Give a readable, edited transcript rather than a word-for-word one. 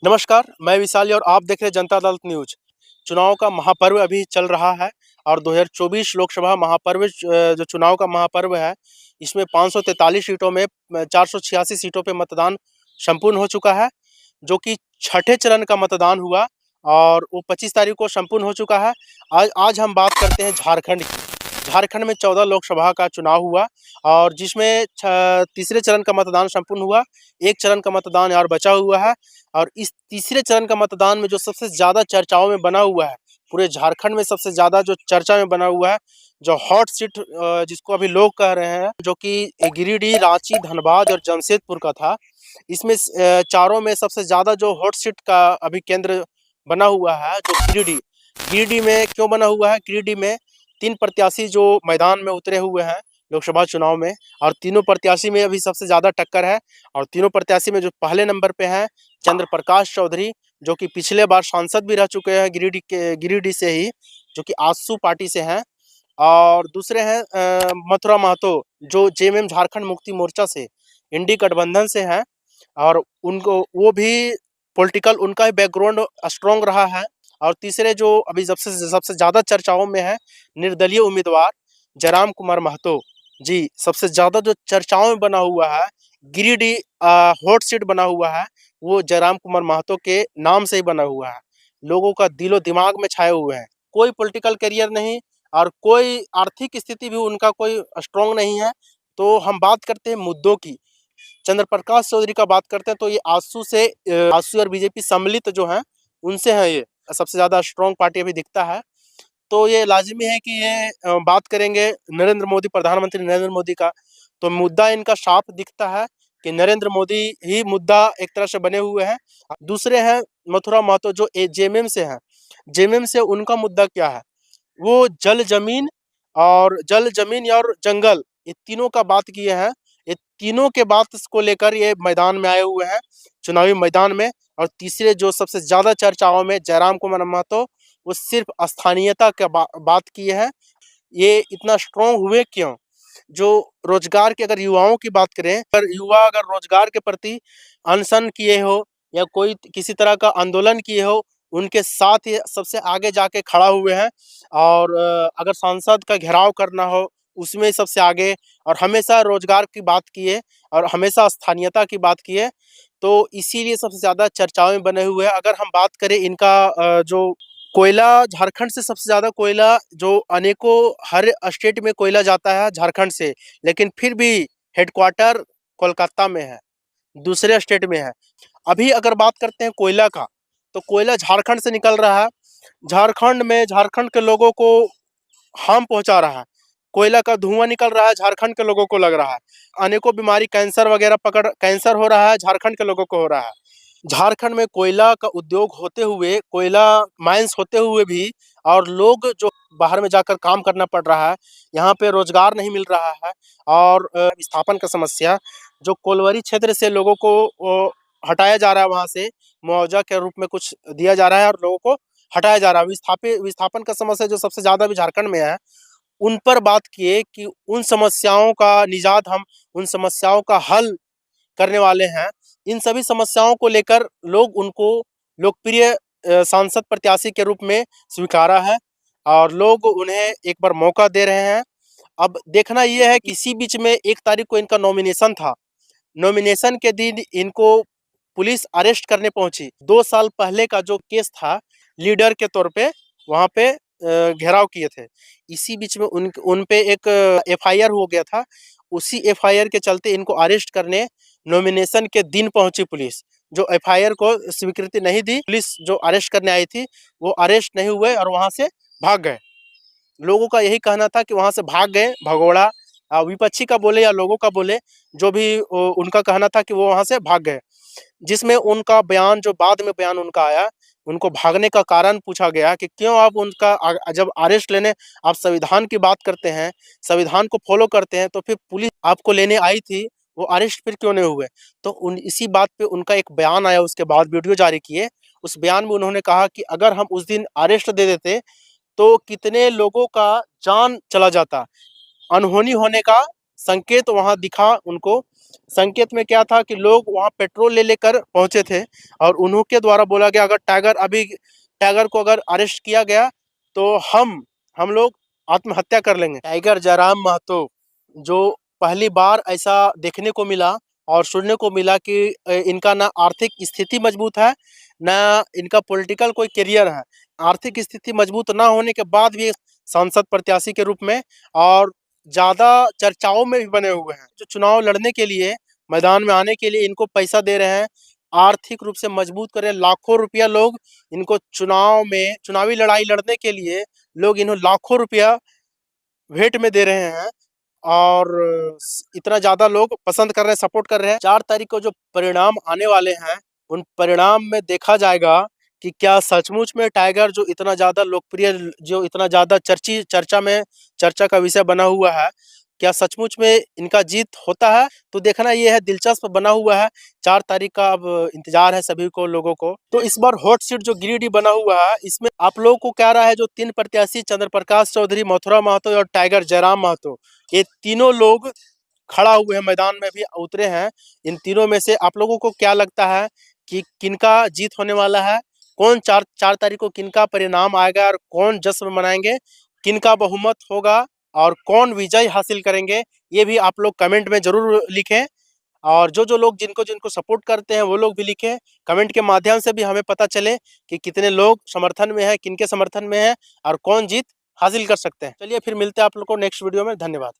नमस्कार, मैं विशाली और आप देख रहे हैं जनता अदालत न्यूज़। चुनाव का महापर्व अभी चल रहा है और 2024 लोकसभा महापर्व जो चुनाव का महापर्व है, इसमें 543 सीटों में 486 सीटों पे मतदान संपूर्ण हो चुका है, जो कि छठे चरण का मतदान हुआ और वो 25 तारीख को संपूर्ण हो चुका है। आज आज हम बात करते हैं झारखंड की। झारखंड में 14 लोकसभा का चुनाव हुआ और जिसमें तीसरे चरण का मतदान संपूर्ण हुआ, 1 चरण का मतदान और बचा हुआ है। और इस तीसरे चरण का मतदान में जो सबसे ज़्यादा चर्चाओं में बना हुआ है, पूरे झारखंड में सबसे ज़्यादा जो चर्चा में बना हुआ है, जो हॉट सीट जिसको अभी लोग कह रहे हैं, जो कि गिरिडीह, रांची, धनबाद और जमशेदपुर का था। इसमें चारों में सबसे ज़्यादा जो हॉट सीट का अभी केंद्र बना हुआ है, जो गिरिडीह। गिरिडीह में क्यों बना हुआ है? गिरिडीह में 3 प्रत्याशी जो मैदान में उतरे हुए हैं लोकसभा चुनाव में और तीनों प्रत्याशी में अभी सबसे ज़्यादा टक्कर है और तीनों प्रत्याशी में जो पहले नंबर पे हैं चंद्र प्रकाश चौधरी, जो कि पिछले बार सांसद भी रह चुके हैं गिरिडीह से ही, जो कि आजसू पार्टी से हैं। और दूसरे हैं मथुरा महतो, जो जेएमएम झारखंड मुक्ति मोर्चा से इंडी गठबंधन से हैं और उनको वो भी पॉलिटिकल उनका ही बैकग्राउंड स्ट्रॉन्ग रहा है। और तीसरे जो अभी सबसे सबसे ज़्यादा चर्चाओं में है, निर्दलीय उम्मीदवार जयराम कुमार महतो जी, सबसे ज़्यादा जो चर्चाओं में बना हुआ है, गिरिडीह हॉट सीट बना हुआ है, वो जयराम कुमार महतो के नाम से ही बना हुआ है। लोगों का दिलो-दिमाग में छाए हुए हैं। कोई पॉलिटिकल करियर नहीं और कोई आर्थिक स्थिति भी उनका कोई स्ट्रॉन्ग नहीं है। तो हम बात करते हैं मुद्दों की। चंद्र प्रकाश चौधरी का बात करते हैं तो ये आजसू से आजसू और बीजेपी सम्मिलित जो हैं, उनसे हैं ये। सबसे ज़्यादा स्ट्रॉन्ग पार्टी अभी दिखता है। तो ये लाज़िमी है कि ये बात करेंगे नरेंद्र मोदी, प्रधानमंत्री नरेंद्र मोदी का, तो मुद्दा इनका साफ दिखता है कि नरेंद्र मोदी ही मुद्दा एक तरह से बने हुए हैं। दूसरे हैं मथुरा महतो, जो जेएमएम से हैं। जेएमएम से उनका मुद्दा क्या है? वो जल, ज़मीन और जंगल, ये तीनों का बात किए हैं। ये तीनों के बात को लेकर ये मैदान में आए हुए हैं, चुनावी मैदान में। और तीसरे जो सबसे ज़्यादा चर्चाओं में जयराम कुमार महतो, वो सिर्फ़ स्थानीयता का बात किए हैं। ये इतना स्ट्रॉन्ग हुए क्यों? जो रोज़गार की अगर युवाओं की बात करें, अगर युवा अगर रोज़गार के प्रति अनशन किए हो या कोई किसी तरह का आंदोलन किए हो, उनके साथ ये सबसे आगे जाके खड़ा हुए हैं। और अगर सांसद का घेराव करना हो, उसमें सबसे आगे, और हमेशा रोज़गार की बात किए और हमेशा स्थानीयता की बात किए। तो इसीलिए सबसे ज़्यादा चर्चाओं में बने हुए हैं। अगर हम बात करें इनका जो कोयला, झारखंड से सबसे ज़्यादा कोयला जो अनेकों हर स्टेट में कोयला जाता है झारखंड से, लेकिन फिर भी हेडक्वार्टर कोलकाता में है, दूसरे स्टेट में है। अभी अगर बात करते हैं कोयला का, तो कोयला झारखंड से निकल रहा है। झारखंड में झारखंड के लोगों को हार्म पहुँचा रहा है। कोयला का धुआँ निकल रहा है, झारखंड के लोगों को लग रहा है। अनेकों बीमारी, कैंसर वगैरह कैंसर हो रहा है, झारखंड के लोगों को हो रहा है। झारखंड में कोयला का उद्योग होते हुए, कोयला माइंस होते हुए भी, और लोग जो बाहर में जाकर काम करना पड़ रहा है, यहाँ पे रोज़गार नहीं मिल रहा है। और विस्थापन का समस्या, जो कोलवरी क्षेत्र से लोगों को हटाया जा रहा है, वहाँ से मुआवज़ा के रूप में कुछ दिया जा रहा है और लोगों को हटाया जा रहा है। विस्थापन का समस्या जो सबसे ज़्यादा अभी झारखंड में है, उन पर बात किए कि उन समस्याओं का निजात हम उन समस्याओं का हल करने वाले हैं। इन सभी समस्याओं को लेकर लोग उनको लोकप्रिय सांसद प्रत्याशी के रूप में स्वीकारा है और लोग उन्हें एक बार मौका दे रहे हैं। अब देखना ये है कि इसी बीच में 1 तारीख को इनका नॉमिनेशन था। नॉमिनेशन के दिन इनको पुलिस अरेस्ट करने पहुंची। 2 साल पहले का जो केस था, लीडर के तौर पे वहाँ पे घेराव किए थे। इसी बीच में उन पे एक एफआईआर हो गया था। उसी एफआईआर के चलते इनको अरेस्ट करने नॉमिनेशन के दिन पहुंची पुलिस, जो एफआईआर को स्वीकृति नहीं दी। पुलिस जो अरेस्ट करने आई थी, वो अरेस्ट नहीं हुए और वहाँ से भाग गए। लोगों का यही कहना था कि वहाँ से भाग गए, भगोड़ा, विपक्षी का बोले या लोगों का बोले, जो भी उनका कहना था कि वो वहाँ से भाग गए। जिसमें उनका बयान, जो बाद में बयान उनका आया, उनको भागने का कारण पूछा गया कि क्यों आप उनका जब अरेस्ट लेने आप संविधान की बात करते हैं, संविधान को फॉलो करते हैं, तो फिर पुलिस आपको लेने आई थी, वो अरेस्ट फिर क्यों नहीं हुए? तो इसी बात पे उनका एक बयान आया, उसके बाद वीडियो जारी किए। उस बयान में उन्होंने कहा कि अगर हम उस दिन अरेस्ट दे देते, तो कितने लोगों का जान चला जाता। अनहोनी होने का संकेत वहाँ दिखा उनको। संकेत में क्या था कि लोग वहाँ पेट्रोल ले लेकर पहुंचे थे और उन्हों के द्वारा बोला गया अगर टाइगर को अगर अरेस्ट किया गया तो हम लोग आत्महत्या कर लेंगे। टाइगर जयराम महतो, जो पहली बार ऐसा देखने को मिला और सुनने को मिला कि इनका ना आर्थिक स्थिति मजबूत है, ना इनका पॉलिटिकल कोई करियर है। आर्थिक स्थिति मजबूत ना होने के बाद भी सांसद प्रत्याशी के रूप में और ज़्यादा चर्चाओं में भी बने हुए हैं। जो चुनाव लड़ने के लिए, मैदान में आने के लिए इनको पैसा दे रहे हैं, आर्थिक रूप से मजबूत कर रहे हैं। लाखों रुपया लोग इनको चुनावी लड़ाई लड़ने के लिए लोग इन्हें लाखों रुपया भेंट में दे रहे हैं और इतना ज़्यादा लोग पसंद कर रहे हैं, सपोर्ट कर रहे हैं। 4 तारीख को जो परिणाम आने वाले हैं, उन परिणाम में देखा जाएगा कि क्या सचमुच में टाइगर जो इतना ज़्यादा लोकप्रिय, जो इतना ज़्यादा चर्चा का विषय बना हुआ है, क्या सचमुच में इनका जीत होता है? तो देखना ये है, दिलचस्प बना हुआ है। 4 तारीख का अब इंतजार है सभी को, लोगों को। तो इस बार हॉट सीट जो गिरिडीह बना हुआ है, इसमें आप लोगों को क्या राय है? जो 3 प्रत्याशी चंद्र प्रकाश चौधरी, मथुरा महतो और टाइगर जयराम महतो, ये तीनों लोग खड़ा हुए हैं, मैदान में भी उतरे हैं। इन तीनों में से आप लोगों को क्या लगता है कि किनका जीत होने वाला है? कौन 4 तारीख को किनका परिणाम आएगा और कौन जश्न मनाएंगे? किनका बहुमत होगा और कौन विजय हासिल करेंगे? ये भी आप लोग कमेंट में ज़रूर लिखें और जो लोग जिनको सपोर्ट करते हैं वो लोग भी लिखें। कमेंट के माध्यम से भी हमें पता चले कि कितने लोग समर्थन में हैं, किनके समर्थन में हैं और कौन जीत हासिल कर सकते हैं। चलिए फिर मिलते हैं आप लोग को नेक्स्ट वीडियो में। धन्यवाद।